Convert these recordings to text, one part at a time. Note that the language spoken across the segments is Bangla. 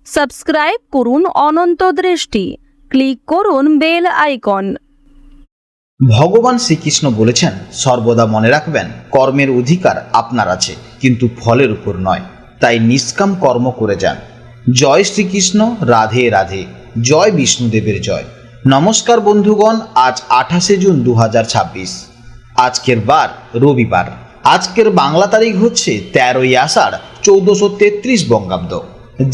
সাবস্ক্রাইব করুন অনন্ত দৃষ্টি, ক্লিক করুন বেল আইকন। ভগবান শ্রীকৃষ্ণ বলেছেন, সর্বদা মনে রাখবেন কর্মের অধিকার আপনার আছে, কিন্তু ফলের উপর নয়। তাই নিষ্কাম কর্ম করে যান। জয় শ্রীকৃষ্ণ, রাধে রাধে, জয় বিষ্ণুদেবের জয়। নমস্কার বন্ধুগণ, আজ 28শে জুন 2026। আজকের বার রবিবার। আজকের বাংলা তারিখ হচ্ছে 13ই আষাঢ় 1433 বঙ্গাব্দ।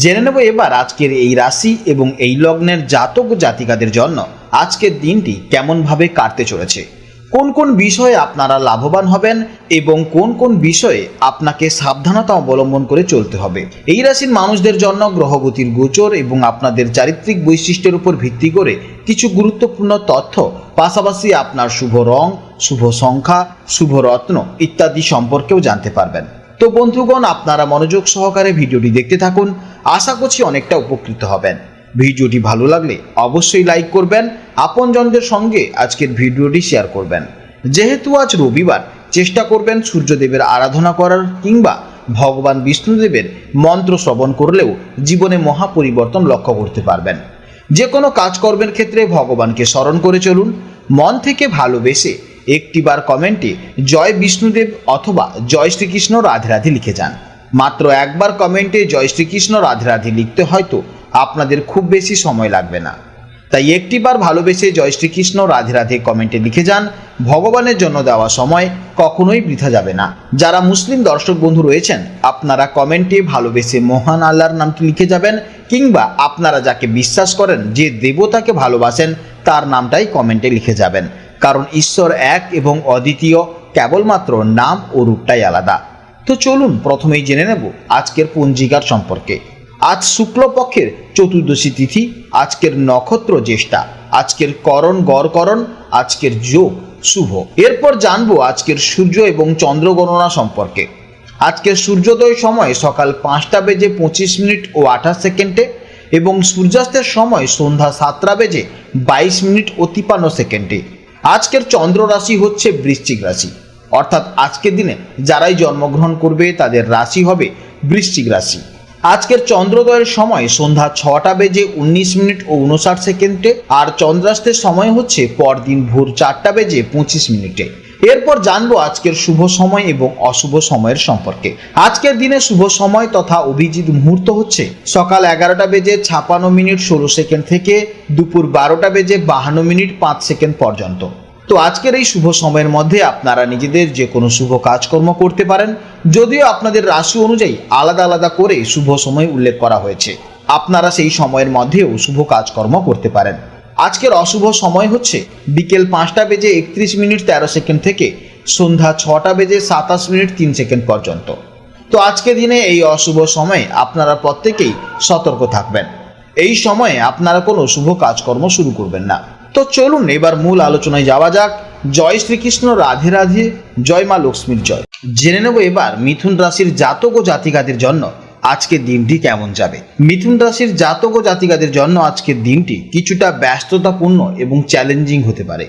জেনে নেব এবার আজকের এই রাশি এবং এই লগ্নের জাতক জাতিকাদের জন্য আজকের দিনটি কেমনভাবে কাটতে চলেছে, কোন কোন বিষয়ে আপনারা লাভবান হবেন এবং কোন কোন বিষয়ে আপনাকে সাবধানতা অবলম্বন করে চলতে হবে। এই রাশির মানুষদের জন্য গ্রহগতির গোচর এবং আপনাদের চারিত্রিক বৈশিষ্ট্যের উপর ভিত্তি করে কিছু গুরুত্বপূর্ণ তথ্য, পাশাপাশি আপনার শুভ রং, শুভ সংখ্যা, শুভ রত্ন ইত্যাদি সম্পর্কেও জানতে পারবেন। তো বন্ধুগণ, আপনারা মনোযোগ সহকারে ভিডিওটি দেখতে থাকুন, আশা করছি অনেকটা উপকৃত হবেন। ভিডিওটি ভালো লাগলে অবশ্যই লাইক করবেন, আপনজনদের সঙ্গে আজকের ভিডিওটি শেয়ার করবেন। যেহেতু আজ রবিবার, চেষ্টা করবেন সূর্যদেবের আরাধনা করার কিংবা ভগবান বিষ্ণুদেবের মন্ত্র শ্রবণ করলেও জীবনে মহা পরিবর্তন লক্ষ্য করতে পারবেন। যে কোনো কাজকর্মের ক্ষেত্রে ভগবানকে স্মরণ করে চলুন। মন থেকে ভালোবেসে একটিবার কমেন্টে জয় বিষ্ণুদেব অথবা জয় শ্রীকৃষ্ণ রাধে রাধে লিখে যান। মাত্র একবার কমেন্টে জয় শ্রীকৃষ্ণ রাধে রাধে লিখতে হয়তো আপনাদের খুব বেশি সময় লাগবে না, তাই একটিবার ভালোবেসে জয় শ্রীকৃষ্ণ রাধে রাধে কমেন্টে লিখে যান। ভগবানের জন্য দেওয়া সময় কখনোই বৃথা যাবে না। যারা মুসলিম দর্শক বন্ধু রয়েছেন, আপনারা কমেন্টে ভালোবেসে মহান আল্লাহর নামটি লিখে যাবেন, কিংবা আপনারা যাকে বিশ্বাস করেন, যে দেবতাকে ভালোবাসেন, তার নামটাই কমেন্টে লিখে যাবেন। কারণ ঈশ্বর এক এবং অদ্বিতীয়, কেবলমাত্র নাম ও রূপটাই আলাদা। তো চলুন প্রথমেই জেনে নেব আজকের পঞ্জিকার সম্পর্কে। আজ শুক্লপক্ষের চতুর্দশী তিথি, আজকের নক্ষত্র জ্যেষ্ঠা, আজকের করণ গড়করণ, আজকের যোগ শুভ। এরপর জানবো আজকের সূর্য এবং চন্দ্র গণনা সম্পর্কে। আজকের সূর্যোদয় সময় সকাল 5টা বেজে 25 মিনিট ও 28 সেকেন্ডে এবং সূর্যাস্তের সময় সন্ধ্যা 7টা বেজে 22 মিনিট ও 53 সেকেন্ডে। আজকের চন্দ্র রাশি হচ্ছে বৃশ্চিক রাশি, অর্থাৎ আজকের দিনে যারাই জন্মগ্রহণ করবে তাদের রাশি হবে বৃশ্চিক রাশি। আজকের চন্দ্রোদয়ের সময় সন্ধ্যা 6টা বেজে 19 মিনিট ও 59 সেকেন্ডে আর চন্দ্রাস্তের সময় হচ্ছে পরদিন ভোর 4টা বেজে 25 মিনিটে। এরপর জানবো আজকের শুভ সময় এবং অশুভ সময়ের সম্পর্কে। আজকের দিনে শুভ সময় তথা অভিজিৎ মুহূর্ত হচ্ছে সকাল 11টা বেজে 56 মিনিট 16 সেকেন্ড থেকে দুপুর 12টা বেজে 52 মিনিট 5 সেকেন্ড পর্যন্ত। তো আজকের এই শুভ সময়ের মধ্যে আপনারা নিজেদের যে কোনো শুভ কাজকর্ম করতে পারেন, যদিও আপনাদের রাশি অনুযায়ী আলাদা আলাদা করে শুভ সময় উল্লেখ করা হয়েছে। আপনারা সেই সময়ের মধ্যেও শুভ কাজকর্ম করতে পারেন। আজকের অশুভ সময় হচ্ছে বিকেল 5টা বেজে 31 মিনিট 13 সেকেন্ড থেকে সন্ধ্যা 6টা বেজে 27 মিনিট 3 সেকেন্ড পর্যন্ত। তো আজকের দিনে এই অশুভ সময়ে আপনারা প্রত্যেকেই সতর্ক থাকবেন। এই সময়ে আপনারা কোনো শুভ কাজকর্ম শুরু করবেন না। তো চলুন এবার মূল আলোচনায় যাওয়া যাক। জয় শ্রীকৃষ্ণ, রাধে রাধে, জয় মা লক্ষ্মীর জয়। জেনে নেব এবার মিথুন রাশির জাতক ও জাতিকাদের জন্য আজকের দিনটি কেমন যাবে। মিথুন রাশির জাতক ও জাতিকাদের জন্য আজকের দিনটি কিছুটা ব্যস্ততাপূর্ণ এবং চ্যালেঞ্জিং হতে পারে।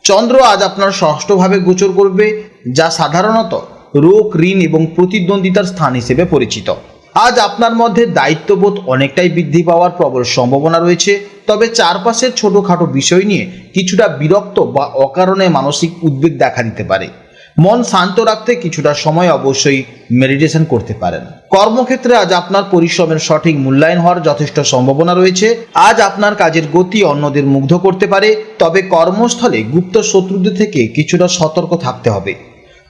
চন্দ্র আজ আপনার ষষ্ঠভাবে গোচর করবে, যা সাধারণত রোগ, ঋণ এবং প্রতিদ্বন্দ্বিতার স্থান হিসেবে পরিচিত। আজ আপনার মধ্যে দায়িত্ববোধ অনেকটাই বৃদ্ধি পাওয়ার প্রবল সম্ভাবনা রয়েছে, তবে চারপাশের ছোটোখাটো বিষয় নিয়ে কিছুটা বিরক্ত বা অকারণে মানসিক উদ্বেগ দেখা দিতে পারে। মন শান্ত রাখতে কিছুটা সময় অবশ্যই মেডিটেশন করতে পারেন। কর্মক্ষেত্রে আজ আপনার পরিশ্রমের সঠিক মূল্যায়ন হওয়ার যথেষ্ট সম্ভাবনা রয়েছে। আজ আপনার কাজের গতি অন্যদের মুগ্ধ করতে পারে, তবে কর্মস্থলে গুপ্ত শত্রুদের থেকে কিছুটা সতর্ক থাকতে হবে।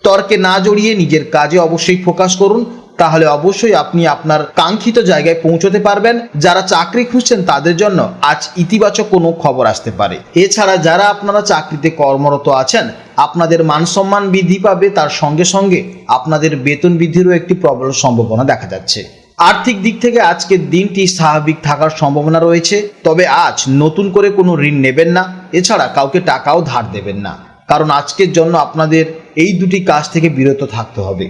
তর্কে না জড়িয়ে নিজের কাজে অবশ্যই ফোকাস করুন, তাহলে অবশ্যই আপনি আপনার কাঙ্ক্ষিত জায়গায় পৌঁছতে পারবেন। যারা চাকরি খুঁজছেন তাদের জন্য আজ ইতিবাচক কোনো খবর আসতে পারে। এছাড়া যারা আপনারা চাকরিতে কর্মরত আছেন, আপনাদের মান সম্মান বৃদ্ধি পাবে, তার সঙ্গে সঙ্গে আপনাদের বেতন বৃদ্ধিরও একটি প্রবল সম্ভাবনা দেখা যাচ্ছে। আর্থিক দিক থেকে আজকের দিনটি স্বাভাবিক থাকার সম্ভাবনা রয়েছে, তবে আজ নতুন করে কোনো ঋণ নেবেন না, এছাড়া কাউকে টাকাও ধার দেবেন না, কারণ আজকের জন্য আপনাদের এই দুটি কাজ থেকে বিরত থাকতে হবে।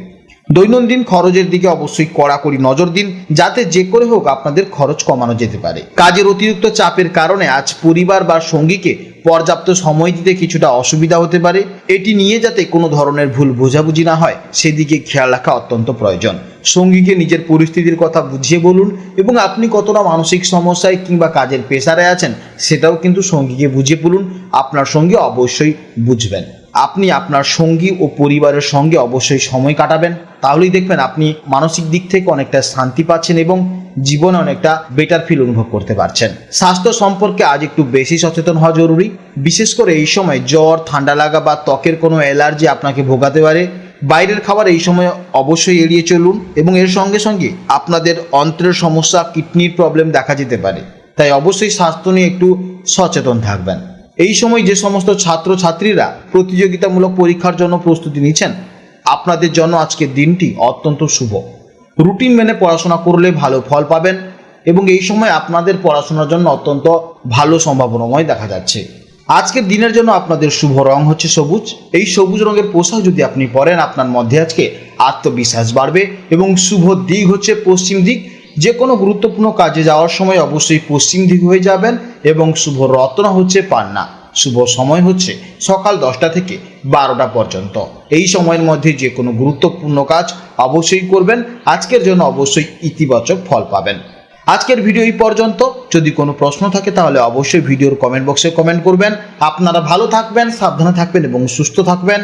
দৈনন্দিন খরচের দিকে অবশ্যই কড়াকড়ি নজর দিন, যাতে যে করে হোক আপনাদের খরচ কমানো যেতে পারে। কাজের অতিরিক্ত চাপের কারণে আজ পরিবার বা সঙ্গীকে পর্যাপ্ত সময় দিতে কিছুটা অসুবিধা হতে পারে। এটি নিয়ে যাতে কোনো ধরনের ভুল বোঝাবুঝি না হয় সেদিকে খেয়াল রাখা অত্যন্ত প্রয়োজন। সঙ্গীকে নিজের পরিস্থিতির কথা বুঝিয়ে বলুন এবং আপনি কতটা মানসিক সমস্যায় কিংবা কাজের প্রেসারে আছেন সেটাও কিন্তু সঙ্গীকে বুঝিয়ে বলুন। আপনার সঙ্গী অবশ্যই বুঝবেন। আপনি আপনার সঙ্গী ও পরিবারের সঙ্গে অবশ্যই সময় কাটাবেন, তাহলেই দেখবেন আপনি মানসিক দিক থেকে অনেকটা শান্তি পাচ্ছেন এবং জীবনে অনেকটা বেটার ফিল অনুভব করতে পারছেন। স্বাস্থ্য সম্পর্কে আজ একটু বেশি সচেতন হওয়া জরুরি। বিশেষ করে এই সময় জ্বর, ঠান্ডা লাগা বা ত্বকের কোনো অ্যালার্জি আপনাকে ভোগাতে পারে। বাইরের খাবার এই সময় অবশ্যই এড়িয়ে চলুন এবং এর সঙ্গে সঙ্গে আপনাদের অন্ত্রের সমস্যা, কিডনির প্রবলেম দেখা যেতে পারে। তাই অবশ্যই স্বাস্থ্য নিয়ে একটু সচেতন থাকবেন। এই সময় যে সমস্ত ছাত্রছাত্রীরা প্রতিযোগিতামূলক পরীক্ষার জন্য প্রস্তুতি নিচ্ছেন, আপনাদের জন্য আজকের দিনটি অত্যন্ত শুভ। রুটিন মেনে পড়াশোনা করলে ভালো ফল পাবেন এবং এই সময় আপনাদের পড়াশোনার জন্য অত্যন্ত ভালো সম্ভাবনাময় দেখা যাচ্ছে। আজকের দিনের জন্য আপনাদের শুভ রং হচ্ছে সবুজ। এই সবুজ রঙের পোশাক যদি আপনি পরেন, আপনার মধ্যে আজকে আত্মবিশ্বাস বাড়বে এবং শুভ দিক হচ্ছে পশ্চিম দিক। যে কোনো গুরুত্বপূর্ণ কাজে যাওয়ার সময় অবশ্যই পশ্চিম দিক হয়ে যাবেন এবং শুভ রত্ন হচ্ছে পান্না। শুভ সময় হচ্ছে সকাল 10টা থেকে 12টা পর্যন্ত। এই সময়ের মধ্যে যে কোনো গুরুত্বপূর্ণ কাজ অবশ্যই করবেন। আজকের জন্য অবশ্যই ইতিবাচক ফল পাবেন। আজকের ভিডিও এই পর্যন্ত। যদি কোনো প্রশ্ন থাকে তাহলে অবশ্যই ভিডিওর কমেন্ট বক্সে কমেন্ট করবেন। আপনারা ভালো থাকবেন, সাবধানে থাকবেন এবং সুস্থ থাকবেন।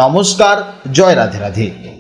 নমস্কার, জয় রাধে রাধে।